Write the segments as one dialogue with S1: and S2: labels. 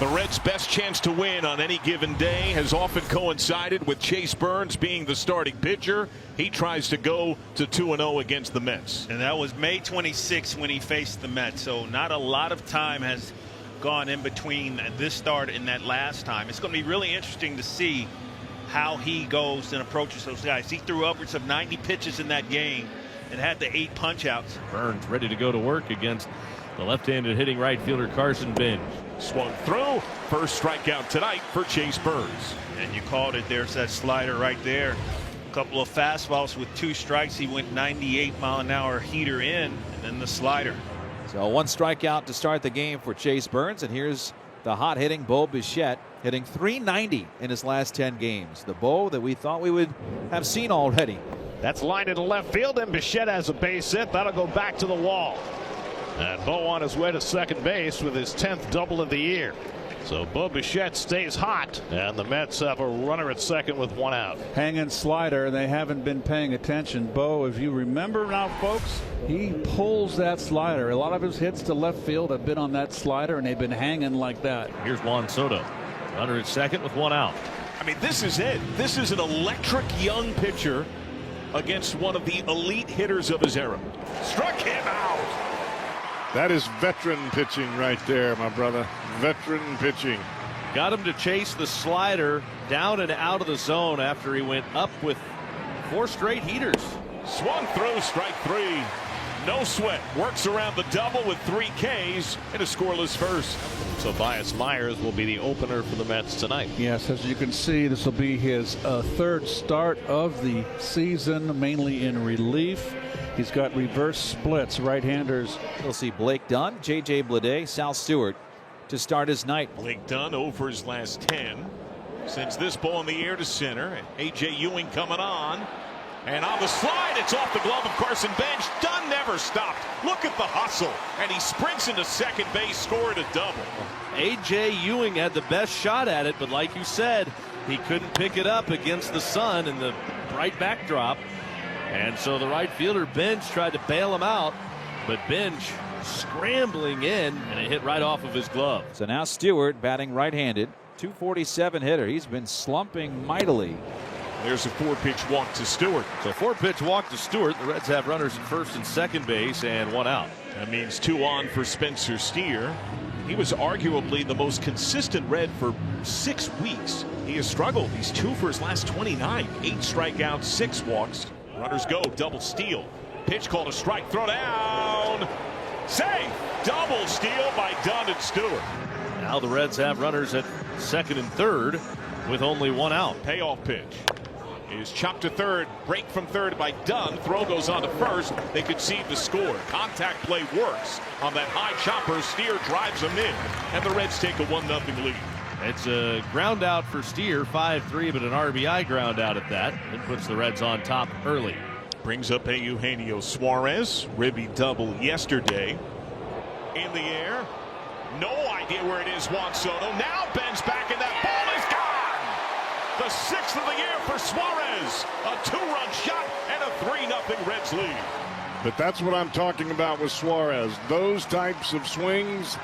S1: The Reds' best chance to win on any given day has often coincided with Chase Burns being the starting pitcher. He tries to go to 2-0 against the Mets.
S2: And that was May 26th when he faced the Mets. So not a lot of time has gone in between this start and that last time. It's going to be really interesting to see how he goes and approaches those guys. He threw upwards of 90 pitches in that game and had the 8 punch-outs.
S3: Burns ready to go to work against the left-handed hitting right fielder Carson Bench.
S1: Swung through. First strikeout tonight for Chase Burns.
S2: And you called it. There's that slider right there. A couple of fastballs with 2 strikes. He went 98-mile-an-hour heater in, and then the slider.
S4: So 1 strikeout to start the game for Chase Burns. And here's the hot-hitting Bo Bichette, hitting .390 in his last 10 games. The Bo that we thought we would have seen already.
S5: That's lined into left field, and Bichette has a base hit. That'll go back to the wall. And Bo on his way to second base with his 10th double of the year. So Bo Bichette stays hot, and the Mets have a runner at second with 1 out.
S6: Hanging slider. They haven't been paying attention. Bo, if you remember now, folks, he pulls that slider. A lot of his hits to left field have been on that slider, and they've been hanging like that.
S3: Here's Juan Soto. Runner at second with 1 out.
S1: I mean, this is it. This is an electric young pitcher against one of the elite hitters of his era. Struck him out.
S7: That is veteran pitching right there, my brother. Veteran pitching.
S3: Got him to chase the slider down and out of the zone after he went up with 4 straight heaters.
S1: Swung through, strike 3. No sweat. Works around the double with 3 Ks and a scoreless first.
S5: So Bias Myers will be the opener for the Mets tonight.
S6: Yes, as you can see, this will be his 3rd start of the season, mainly in relief. He's got reverse splits, right-handers.
S4: We'll see Blake Dunn, J.J. Bleday, Sal Stewart to start his night.
S1: Blake Dunn over his last 10. Sends this ball in the air to center. A.J. Ewing coming on. And on the slide, it's off the glove of Carson Bench. Dunn never stopped. Look at the hustle. And he sprints into second base, scored a double.
S3: A.J. Ewing had the best shot at it, but like you said, he couldn't pick it up against the sun and the bright backdrop. And so the right fielder Bench tried to bail him out, but Bench scrambling in, and it hit right off of his glove.
S4: So now Stewart batting right-handed, .247 hitter. He's been slumping mightily.
S1: There's a 4-pitch walk to Stewart.
S3: So 4-pitch walk to Stewart. The Reds have runners at first and second base and 1 out.
S1: That means 2 on for Spencer Steer. He was arguably the most consistent Red for 6 weeks. He has struggled. He's 2 for his last 29. 8 strikeouts, 6 walks. Runners go, double steal. Pitch called a strike, throw down. Safe. Double steal by Dunn and Stewart.
S3: Now the Reds have runners at second and third with only 1 out.
S1: Payoff pitch is chopped to third. Break from third by Dunn. Throw goes on to first. They concede the score. Contact play works on that high chopper. Steer drives him in, and the Reds take a 1-0 lead.
S3: It's a ground out for Steer, 5-3, but an RBI ground out at that. It puts the Reds on top early.
S1: Brings up a Eugenio Suarez. Ribby double yesterday. In the air. No idea where it is, Juan Soto. Now bends back, and that ball is gone. The 6th of the year for Suarez. A 2-run shot and a 3-0 Reds lead.
S7: But that's what I'm talking about with Suarez. Those types of swings,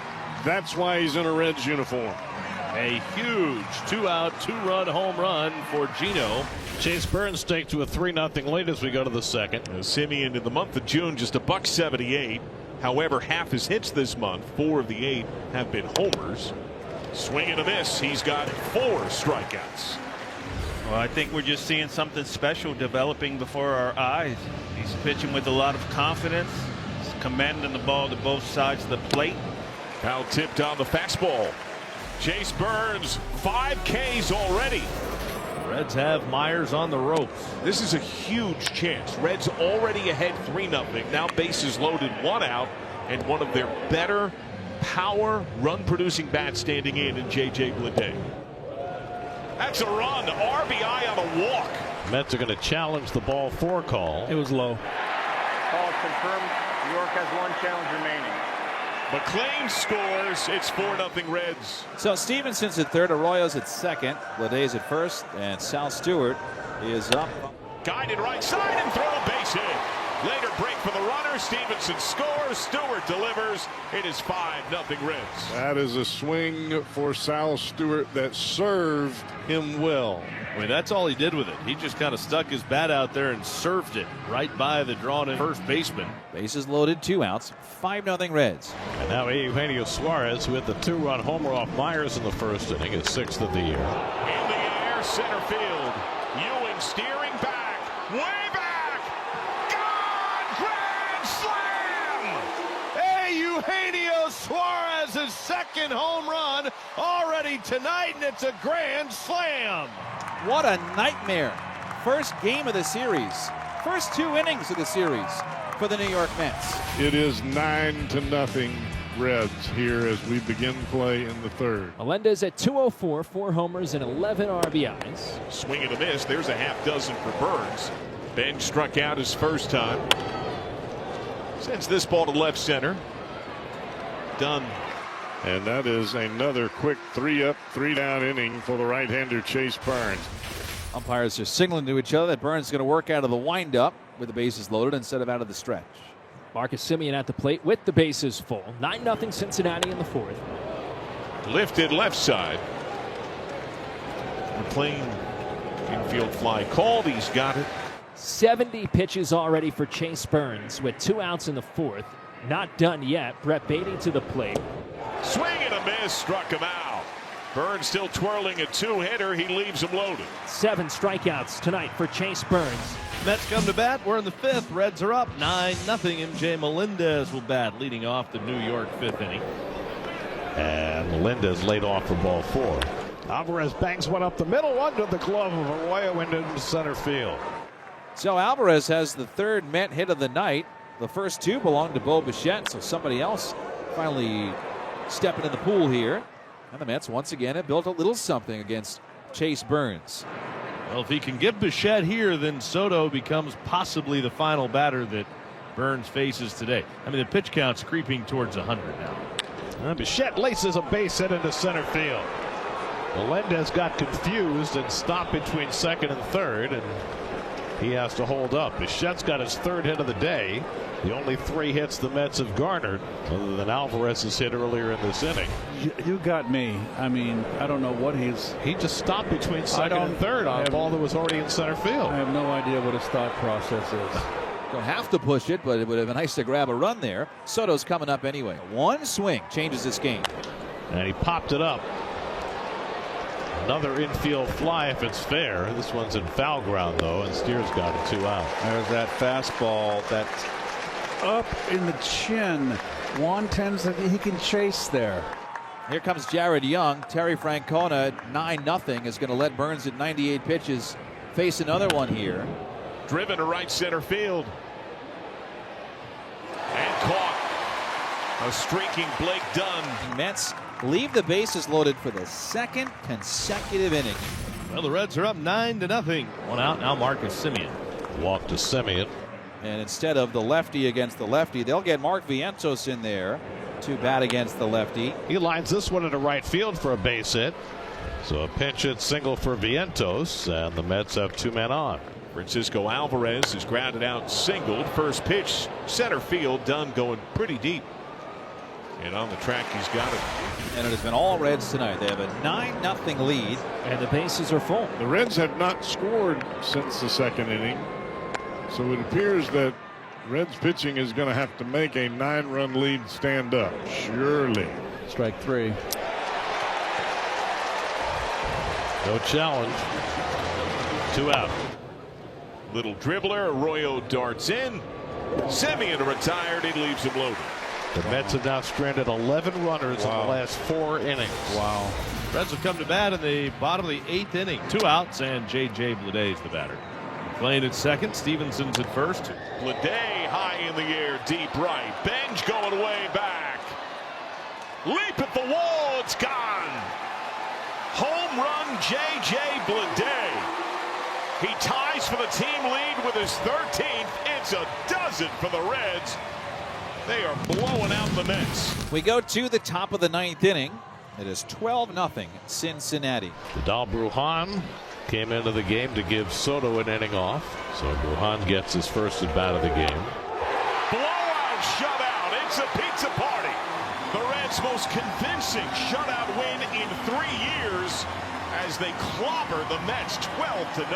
S7: that's why he's in a Reds uniform.
S3: A huge 2-out, 2-run home run for Gino.
S5: Chase Burns takes to a 3-0 lead as we go to the second.
S1: Simeon in the month of June just a $178. However, half his hits this month, 4 of the 8 have been homers. Swing and a miss. He's got 4 strikeouts.
S2: Well, I think we're just seeing something special developing before our eyes. He's pitching with a lot of confidence. He's commanding the ball to both sides of the plate.
S1: Foul tipped on the fastball. Chase Burns, 5 Ks already.
S3: The Reds have Myers on the ropes.
S1: This is a huge chance. Reds already ahead 3-0. Now bases loaded, 1 out, and one of their better power run-producing bats standing in J.J. Bleday. That's a run. RBI on a walk.
S5: Mets are going to challenge the ball 4 call.
S6: It was low.
S8: Call is confirmed. New York has 1 challenge remaining.
S1: McLean scores. It's 4-0 Reds.
S4: So Stevenson's at third, Arroyo's at second, Bleday's at first, and Sal Stewart is up.
S1: Guided right side and throw a base hit. Later break for the runner. Stevenson scores. Stewart delivers. It is 5-0 Reds.
S7: That is a swing for Sal Stewart that served him well.
S3: I mean, that's all he did with it. He just kind of stuck his bat out there and served it right by the drawn-in first baseman.
S4: Bases loaded, 2 outs, 5-0 Reds.
S5: And now Eugenio Suarez, who hit the 2-run homer off Myers in the first inning, is 6th of the year.
S1: In the air, center field. Ewing steering back. Way back. Gone. Grand slam.
S3: Hey, Eugenio Suarez's second home run already tonight, and it's a grand slam.
S4: What a nightmare. First game of the series. First 2 innings of the series for the New York Mets.
S7: It is 9-0 Reds here as we begin play in the third.
S9: Melendez at 204, 4 homers and 11 RBIs.
S1: Swing and a miss. There's a half dozen for Burns. Bench struck out his first time. Sends this ball to left center. Done.
S7: And that is another quick 3-up, 3-down inning for the right-hander Chase Burns.
S4: Umpires are signaling to each other that Burns is going to work out of the windup with the bases loaded instead of out of the stretch.
S9: Marcus Semien at the plate with the bases full. 9-0 Cincinnati in the 4th.
S1: Lifted left side. McLean infield fly called. He's got it.
S9: 70 pitches already for Chase Burns with 2 outs in the 4th. Not done yet. Brett Beatty to the plate.
S1: Swing and a miss. Struck him out. Burns still twirling a 2-hitter. He leaves him loaded.
S9: 7 strikeouts tonight for Chase Burns.
S3: Mets come to bat. We're in the 5th. Reds are up 9-0. MJ Melendez will bat, leading off the New York 5th inning.
S5: And Melendez laid off for ball 4. Alvarez bangs one up the middle under the glove of Arroyo into center field.
S4: So Alvarez has the 3rd Met hit of the night. The first 2 belong to Bo Bichette, so somebody else finally stepping in the pool here. And the Mets once again have built a little something against Chase Burns.
S3: Well, if he can get Bichette here, then Soto becomes possibly the final batter that Burns faces today. I mean, the pitch count's creeping towards 100 now.
S5: Bichette laces a base hit into center field. Melendez got confused and stopped between second and third, and he has to hold up. Bichette's got his 3rd hit of the day. The only 3 hits the Mets have garnered, other than Alvarez's hit earlier in this inning.
S6: You got me. I mean, I don't know what
S5: He just stopped between second and third on a ball that was already in center field.
S6: I have no idea what his thought process is.
S4: Don't have to push it, but it would have been nice to grab a run there. Soto's coming up anyway. 1 swing changes this game.
S5: And he popped it up. Another infield fly if it's fair. This one's in foul ground though, and Steers got it 2 out.
S6: There's that fastball that's up in the chin. Juan tends that he can chase there.
S4: Here comes Jared Young. Terry Francona at 9-0 is going to let Burns at 98 pitches face another one here.
S1: Driven to right center field. And caught. A streaking Blake Dunn.
S4: Mets leave the bases loaded for the 2nd consecutive inning.
S3: Well, the Reds are up 9-0. 1 out now. Marcus Semien.
S5: Walk to Semien.
S4: And instead of the lefty against the lefty, they'll get Mark Vientos in there to bat against the lefty.
S5: He lines this one into right field for a base hit. So a pinch hit single for Vientos, and the Mets have 2 men on.
S1: Francisco Alvarez is grounded out, singled. First pitch, center field. Dunn going pretty deep. And on the track, he's got it.
S4: And it has been all Reds tonight. They have a 9-0 lead.
S9: And the bases are full.
S7: The Reds have not scored since the 2nd inning. So it appears that Reds pitching is going to have to make a 9-run lead stand up. Surely.
S6: Strike 3.
S5: No challenge. 2 out.
S1: Little dribbler. Arroyo darts in. Semien retired. He leaves him loaded.
S5: The Mets have now stranded 11 runners in the last 4 innings.
S6: Wow.
S3: Reds have come to bat in the bottom of the 8th inning. 2 outs, and J.J. Bleday is the batter. Playing at second. Stevenson's at first.
S1: Bleday high in the air, deep right. Bench going way back. Leap at the wall. It's gone. Home run, J.J. Bleday. He ties for the team lead with his 13th. It's a dozen for the Reds. They are blowing out the Mets.
S4: We go to the top of the 9th inning. It is 12-0 Cincinnati.
S5: Vidal Brujan came into the game to give Soto an inning off. So Lujan gets his first at bat of the game.
S1: Blowout shutout. It's a pizza party. The Reds' most convincing shutout win in 3 years as they clobber the Mets 12-0.